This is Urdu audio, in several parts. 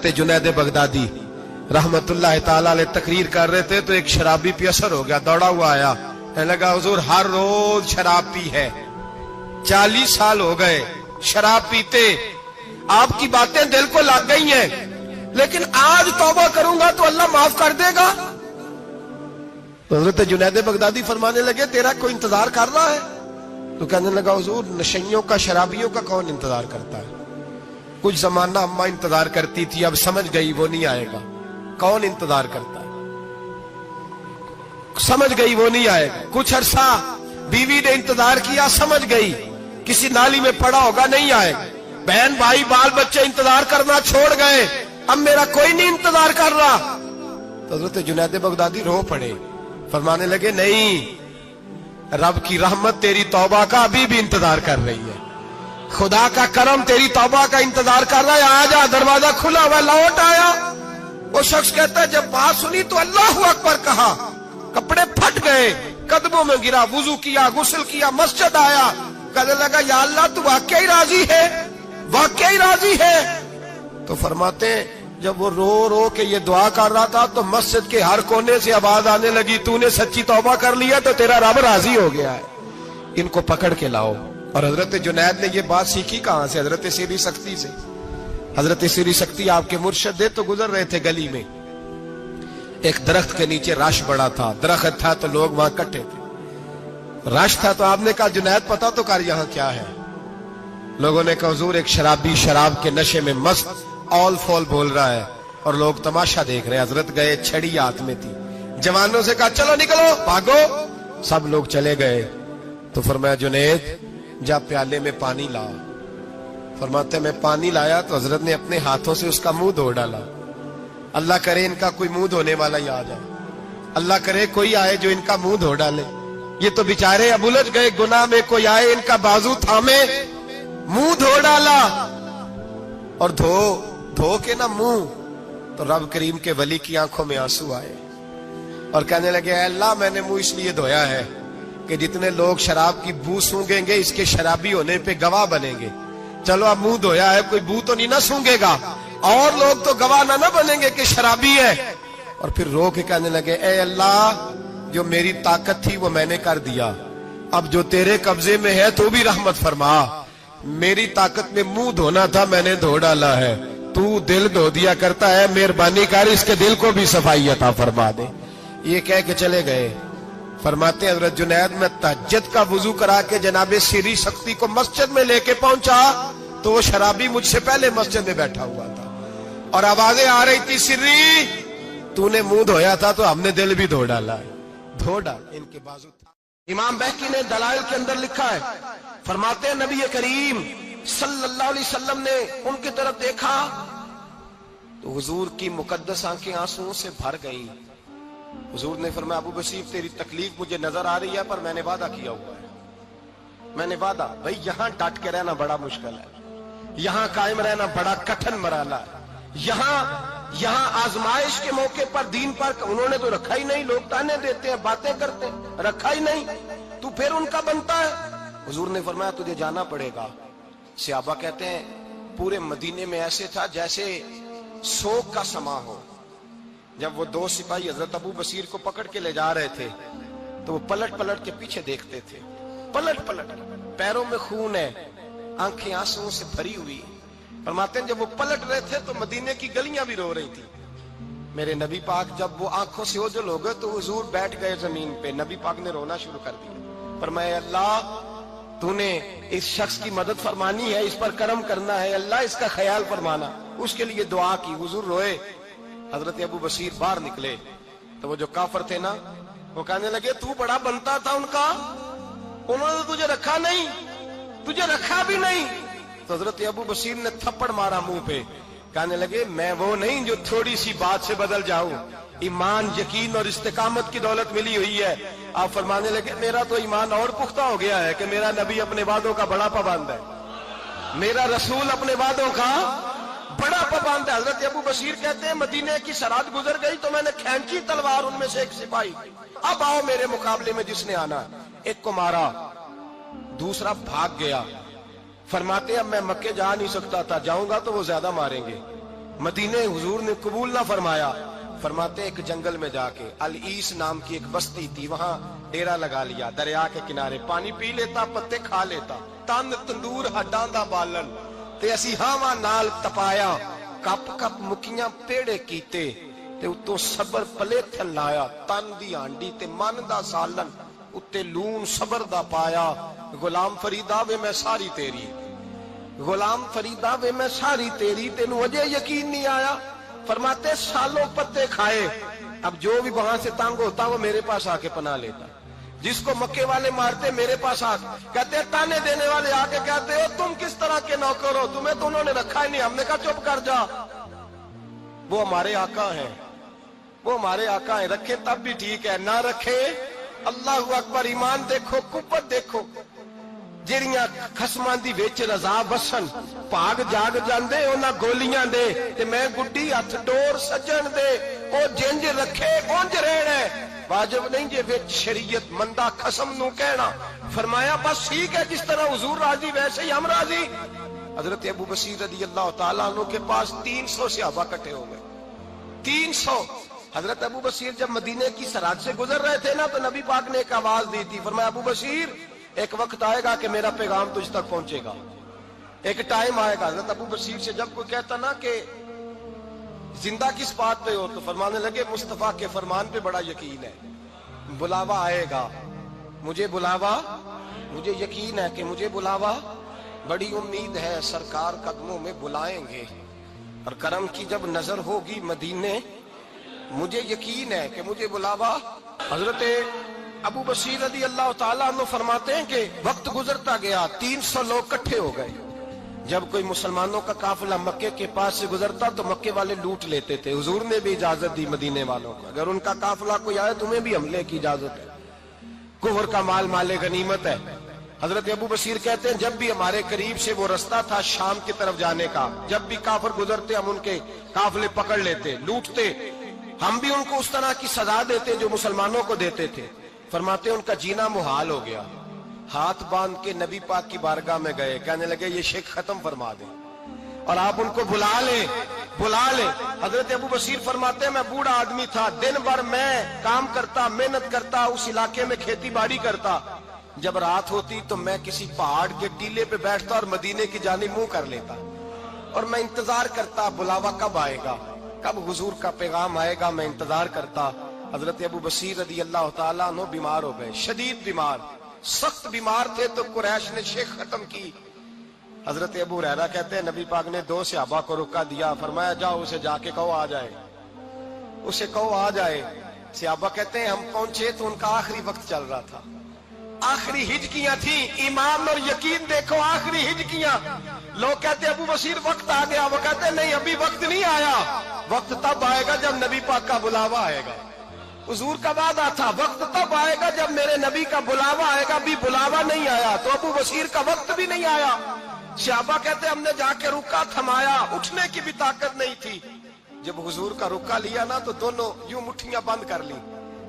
حضرت جنید بغدادی رحمتullah تعالی علیہ تقریر کر رہے تھے تو ایک شرابی پہ اثر ہو گیا, دوڑا ہوا آیا, کہنے لگا حضور ہر روز شراب پی ہے, 40 سال ہو گئے شراب پیتے, آپ کی باتیں دل کو لگ گئی ہیں, لیکن آج توبہ کروں گا تو اللہ معاف کر دے گا. تو حضرت جنید بغدادی فرمانے لگے تیرا کوئی انتظار کر رہا ہے؟ تو کہنے لگا حضور نشیوں کا شرابیوں کا کون انتظار کرتا ہے؟ کچھ زمانہ اماں انتظار کرتی تھی, اب سمجھ گئی وہ نہیں آئے گا. کون انتظار کرتا ہے؟ سمجھ گئی وہ نہیں آئے گا. کچھ عرصہ بیوی نے انتظار کیا, سمجھ گئی کسی نالی میں پڑا ہوگا نہیں آئے گا. بہن بھائی بال بچے انتظار کرنا چھوڑ گئے, اب میرا کوئی نہیں انتظار کر رہا. تو حضرت جنید بغدادی رو پڑے, فرمانے لگے نہیں, رب کی رحمت تیری توبہ کا ابھی بھی انتظار کر رہی ہے, خدا کا کرم تیری توبہ کا انتظار کر رہا ہے, آ جا, دروازہ کھلا ہوا, لوٹ آیا. وہ شخص کہتا ہے جب بات سنی تو اللہ اکبر کہا, کپڑے پھٹ گئے, قدموں میں گرا, وضو کیا, غسل کیا, مسجد آیا, کہنے لگا یا اللہ تو واقعی راضی ہے, واقعی راضی ہے. تو فرماتے ہیں جب وہ رو رو کے یہ دعا کر رہا تھا تو مسجد کے ہر کونے سے آواز آنے لگی تو نے سچی توبہ کر لیا تو تیرا رب راضی ہو گیا ہے, ان کو پکڑ کے لاؤ. اور حضرت جنید نے یہ بات سیکھی کہاں سے؟ حضرت سیری سختی سے. حضرت سیری سختی آپ کے مرشد تھے تو گزر رہے تھے گلی میں, ایک درخت کے نیچے رش بڑا تھا, درخت تھا تو لوگ وہاں کٹے تھے, رش تھا تو آپ نے کہا جنید پتا تو کر یہاں کیا ہے. لوگوں نے کہا حضور ایک شرابی شراب کے نشے میں مست آل فول بول رہا ہے اور لوگ تماشا دیکھ رہے ہیں. حضرت گئے, چھڑی ہاتھ میں تھی, جوانوں سے کہا چلو نکلو بھاگو. سب لوگ چلے گئے. تو فرمایا جنید جا پیالے میں پانی لا. فرماتے میں پانی لایا تو حضرت نے اپنے ہاتھوں سے اس کا منہ دھو ڈالا. اللہ کرے ان کا کوئی منہ دھونے والا ہی آ جائے, اللہ کرے کوئی آئے جو ان کا منہ دھو ڈالے. یہ تو بیچارے اب الجھ گئے گناہ میں, کوئی آئے ان کا بازو تھامے, منہ دھو ڈالا. اور دھو کے نا منہ, تو رب کریم کے ولی کی آنکھوں میں آنسو آئے اور کہنے لگے اے اللہ میں نے منہ اس لیے دھویا ہے کہ جتنے لوگ شراب کی بو سونگیں گے اس کے شرابی ہونے پہ گواہ بنیں گے. چلو اب منہ دھویا ہے, کوئی بو تو نہیں نہ سونگے گا, اور لوگ تو گواہ نہ بنیں گے کہ شرابی ہے. اور پھر رو کے کہنے لگے اے اللہ جو میری طاقت تھی وہ میں نے کر دیا, اب جو تیرے قبضے میں ہے تو بھی رحمت فرما. میری طاقت میں منہ دھونا تھا میں نے دھو ڈالا ہے, تو دل دھو دیا کرتا ہے, مہربانی کر اس کے دل کو بھی صفائی عطا فرما دے. یہ کہہ کے چلے گئے. فرماتے ہیں حضرت جنید میں تہجد کا وضو کرا کے جناب سیری سختی کو مسجد میں لے کے پہنچا تو وہ شرابی مجھ سے پہلے مسجد میں بیٹھا ہوا تھا اور آوازیں آ رہی تھی سری تو نے منہ دھویا تھا تو ہم نے دل بھی دھو ڈالا ہے, دھو ڈال ان کے بازو تھا. امام بہقی نے دلائل کے اندر لکھا ہے, فرماتے ہیں نبی کریم صلی اللہ علیہ وسلم نے ان کی طرف دیکھا تو حضور کی مقدس آنکھیں آنسوؤں سے بھر گئی. حضور نے فرمایا ابو بصیر تیری تکلیف مجھے نظر آ رہی ہے پر میں نے وعدہ کیا ہوا ہے, میں نے وعدہ. بھئی یہاں ڈٹ کے رہنا بڑا مشکل ہے, یہاں قائم رہنا بڑا کٹھن مرحلہ ہے. یہاں آزمائش کے موقع پر دین پر انہوں نے تو رکھا ہی نہیں, لوگ تانے دیتے ہیں باتیں کرتے ہیں, رکھا ہی نہیں, تو پھر ان کا بنتا ہے. حضور نے فرمایا تجھے جانا پڑے گا. صحابہ کہتے ہیں پورے مدینے میں ایسے تھا جیسے سوگ کا سما ہو. جب وہ 2 سپاہی حضرت ابو بصیر کو پکڑ کے لے جا رہے تھے تو وہ پلٹ پلٹ کے پیچھے دیکھتے تھے, پلٹ پلٹ, پیروں میں خون ہے, آنکھیں آنسوؤں سے بھری ہوئی. فرماتے ہیں جب وہ پلٹ رہے تھے تو مدینے کی گلیاں بھی رو رہی تھی. میرے نبی پاک جب وہ آنکھوں سے اوجھل ہو گئے تو حضور بیٹھ گئے زمین پہ. نبی پاک نے رونا شروع کر دیا. فرمایا اللہ تو نے اس شخص کی مدد فرمانی ہے, اس پر کرم کرنا ہے, اللہ اس کا خیال فرمانا. اس کے لیے دعا کی. حضور روئے. حضرت ابو بصیر باہر نکلے تو وہ جو کافر تھے نا وہ کہنے لگے تو بڑا بنتا تھا ان کا, انہوں نے تجھے رکھا نہیں, تجھے رکھا بھی نہیں. تو حضرت ابو بصیر نے تھپڑ مارا منہ پہ, کہنے لگے میں وہ نہیں جو تھوڑی سی بات سے بدل جاؤں, ایمان یقین اور استقامت کی دولت ملی ہوئی ہے. آپ فرمانے لگے میرا تو ایمان اور پختہ ہو گیا ہے کہ میرا نبی اپنے وعدوں کا بڑا پابند ہے, میرا رسول اپنے وعدوں کا بڑا پابند ہے. حضرت ابو بصیر کہتے ہیں مدینے کی سرحد گزر گئی تو میں نے کھینچی تلوار, ان میں سے ایک سپاہی اب آؤ میرے مقابلے میں جس نے آنا. ایک کو مارا, دوسرا بھاگ گیا. فرماتے اب میں مکے جا نہیں سکتا تھا, جاؤں گا تو وہ زیادہ ماریں گے, مدینے حضور نے قبول نہ فرمایا. فرماتے ایک جنگل میں جا کے العیس نام کی ایک بستی تھی, وہاں ڈیرا لگا لیا, دریا کے کنارے پانی پی لیتا, پتے کھا لیتا, تن تندور ہڈاں دا بالن تے اسی ہاواں نال تپایا, کپ کپ مکیاں پیڑے کیتے تے اتوں صبر پلیتھن لایا, تن دی ہانڈی تے من دا سالن اتے لون صبر دا پایا. غلام فریدا وے میں ساری تیری, غلام فریدا وے میں ساری تیری, تینوں اجے یقین نہیں آیا. فرماتے سالوں پتے کھائے, اب جو بھی وہاں سے تنگ ہوتا وہ میرے پاس آ کے پناہ لیتا, جس کو مکے والے مارتے میرے پاس آ کہتے, تانے دینے والے آ کے کہتے ہو تم کس طرح کے نوکر ہو, تمہیں تو انہوں نے رکھا ہی نہیں. ہم نے کہا چپ کر جا, وہ ہمارے آقا ہیں, وہ ہمارے آقا ہیں, رکھے تب بھی ٹھیک ہے, نہ رکھے اللہ اکبر. ایمان دیکھو, قوت دیکھو, جیڑیاں خسماں دی وچ رضا بسن, پاگ جاگ جاندے انہاں گولیاں دے, تے میں گڈی ہتھ ڈور سجن دے, او جنج رکھے اونج رہنا ہے, واجب نہیں جے وچ شریعت مندہ خسم نو کہنا. فرمایا بس ٹھیک ہے, جس طرح حضور راضی ویسے ہی ہم راضی. حضرت ابو بصیر رضی اللہ تعالیٰ عنہ کے پاس 300 صحابہ اکٹھے ہو گئے, 300. حضرت ابو بصیر جب مدینے کی سرحد سے گزر رہے تھے نا, تو نبی پاک نے ایک آواز دی تھی, فرمایا ابو بصیر ایک وقت آئے گا کہ میرا پیغام تجھ تک پہنچے گا, ایک ٹائم آئے گا. حضرت ابو بصیر سے جب کوئی کہتا نا کہ زندہ کس بات پہ ہو, تو فرمانے لگے مصطفیٰ کے فرمان پہ بڑا یقین ہے, بلاوا آئے گا, مجھے بلاوا, مجھے یقین ہے کہ مجھے بلاوا, بڑی امید ہے سرکار قدموں میں بلائیں گے, اور کرم کی جب نظر ہوگی مدینے, مجھے یقین ہے کہ مجھے بلاوا. حضرت ابو بصیر رضی اللہ تعالیٰ عنہ فرماتے ہیں کہ وقت گزرتا گیا, 300 لوگ کٹھے ہو گئے. جب کوئی مسلمانوں کا قافلہ مکے کے پاس سے گزرتا تو مکے والے لوٹ لیتے تھے. حضور نے بھی اجازت دی مدینے والوں کو, اگر ان کا قافلہ کوئی آئے تمہیں بھی حملے کی اجازت ہے, کفر کا مال مال غنیمت ہے. حضرت ابو بصیر کہتے ہیں جب بھی ہمارے قریب سے وہ رستہ تھا شام کی طرف جانے کا, جب بھی کافر گزرتے ہم ان کے قافلے پکڑ لیتے, لوٹتے, ہم بھی ان کو اس طرح کی سزا دیتے جو مسلمانوں کو دیتے تھے. فرماتے ان کا جینا محال ہو گیا, ہاتھ باندھ کے نبی پاک کی بارگاہ میں گئے, کہنے لگے یہ شرک ختم فرما دیں اور آپ ان کو بلا لیں, بلا لیں. حضرت ابو بصیر فرماتے ہیں میں بوڑھا آدمی تھا, دن بھر میں کام کرتا, محنت کرتا, اس علاقے میں کھیتی باڑی کرتا. جب رات ہوتی تو میں کسی پہاڑ کے ٹیلے پہ بیٹھتا اور مدینے کی جانب منہ کر لیتا, اور میں انتظار کرتا بلاوا کب آئے گا, کب حضور کا پیغام آئے گا, میں انتظار کرتا. حضرت ابو بصیر رضی اللہ تعالیٰ عنہ بیمار ہو گئے, شدید بیمار, سخت بیمار تھے, تو قریش نے شیخ ختم کی. حضرت ابو ہریرہ کہتے ہیں نبی پاک نے 2 صحابہ کو روکا دیا, فرمایا جاؤ اسے جا کے کہو آ جائے, اسے کہو آ جائے. صحابہ کہتے ہیں ہم پہنچے تو ان کا آخری وقت چل رہا تھا, آخری ہجکیاں تھیں. ایمان اور یقین دیکھو, آخری ہجکیاں. لوگ کہتے ابو بصیر وقت آ گیا, وہ کہتے ہیں نہیں ابھی وقت نہیں آیا, وقت تب آئے گا جب نبی پاک کا بلاوا آئے گا. حضور کا وعدہ تھا وقت تب آئے گا جب میرے نبی کا بلاوا آئے گا, بھی بلاوا نہیں آیا تو ابو بصیر کا وقت بھی نہیں آیا. صحابہ کہتے ہم نے جا کے رکا, تھمایا, اٹھنے کی بھی طاقت نہیں تھی. جب حضور کا رکا لیا نا تو دونوں یوں مٹھیاں بند کر لی,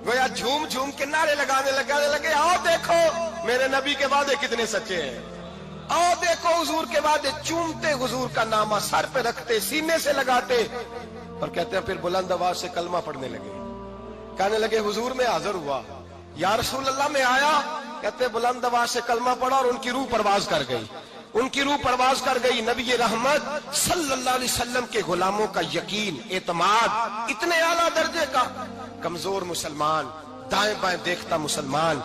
گویا جھوم جھوم کے نعرے لگانے لگے آؤ دیکھو میرے نبی کے وعدے کتنے سچے ہیں, آؤ دیکھو حضور کے وعدے. چومتے حضور کا نامہ سر پہ رکھتے, سینے سے لگاتے, اور کہتے ہیں پھر بلند آواز سے کلمہ پڑھنے لگے. کہنے لگے حضور میں حاضر ہوا, یا رسول اللہ میں آیا. کہتے بلند آواز سے کلمہ پڑھا اور ان کی روح پرواز کر گئی, ان کی روح پرواز کر گئی. نبی رحمت صلی اللہ علیہ وسلم کے غلاموں کا یقین, اعتماد اتنے اعلیٰ درجے کا. کمزور مسلمان, دائیں بائیں دیکھتا مسلمان,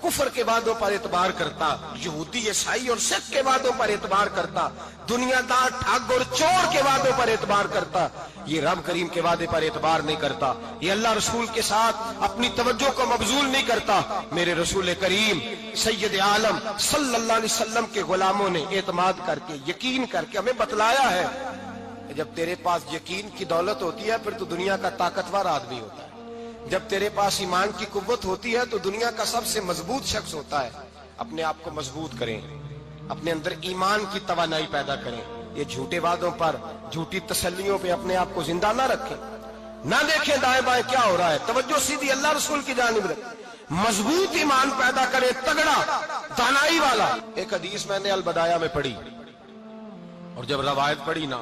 کفر کے وعدوں پر اعتبار کرتا, یہودی عیسائی اور سکھ کے وعدوں پر اعتبار کرتا, دنیا دار ٹھگ اور چور کے وعدوں پر اعتبار کرتا, یہ رب کریم کے وعدے پر اعتبار نہیں کرتا, یہ اللہ رسول کے ساتھ اپنی توجہ کو مبذول نہیں کرتا. میرے رسول کریم سید عالم صلی اللہ علیہ وسلم کے غلاموں نے اعتماد کر کے, یقین کر کے ہمیں بتلایا ہے کہ جب تیرے پاس یقین کی دولت ہوتی ہے پھر تو دنیا کا طاقتور آدمی ہوتا ہے. جب تیرے پاس ایمان کی قوت ہوتی ہے تو دنیا کا سب سے مضبوط شخص ہوتا ہے. اپنے آپ کو مضبوط کریں, اپنے اندر ایمان کی توانائی پیدا کریں. یہ جھوٹے وعدوں پر, جھوٹی تسلیوں پہ اپنے آپ کو زندہ نہ رکھیں, نہ دیکھیں دائیں بائیں کیا ہو رہا ہے, توجہ سیدھی اللہ رسول کی جانب رکھیں. مضبوط ایمان پیدا کرے, تگڑا, دانائی والا. ایک حدیث میں نے البدایہ میں پڑھی, اور جب روایت پڑھی نا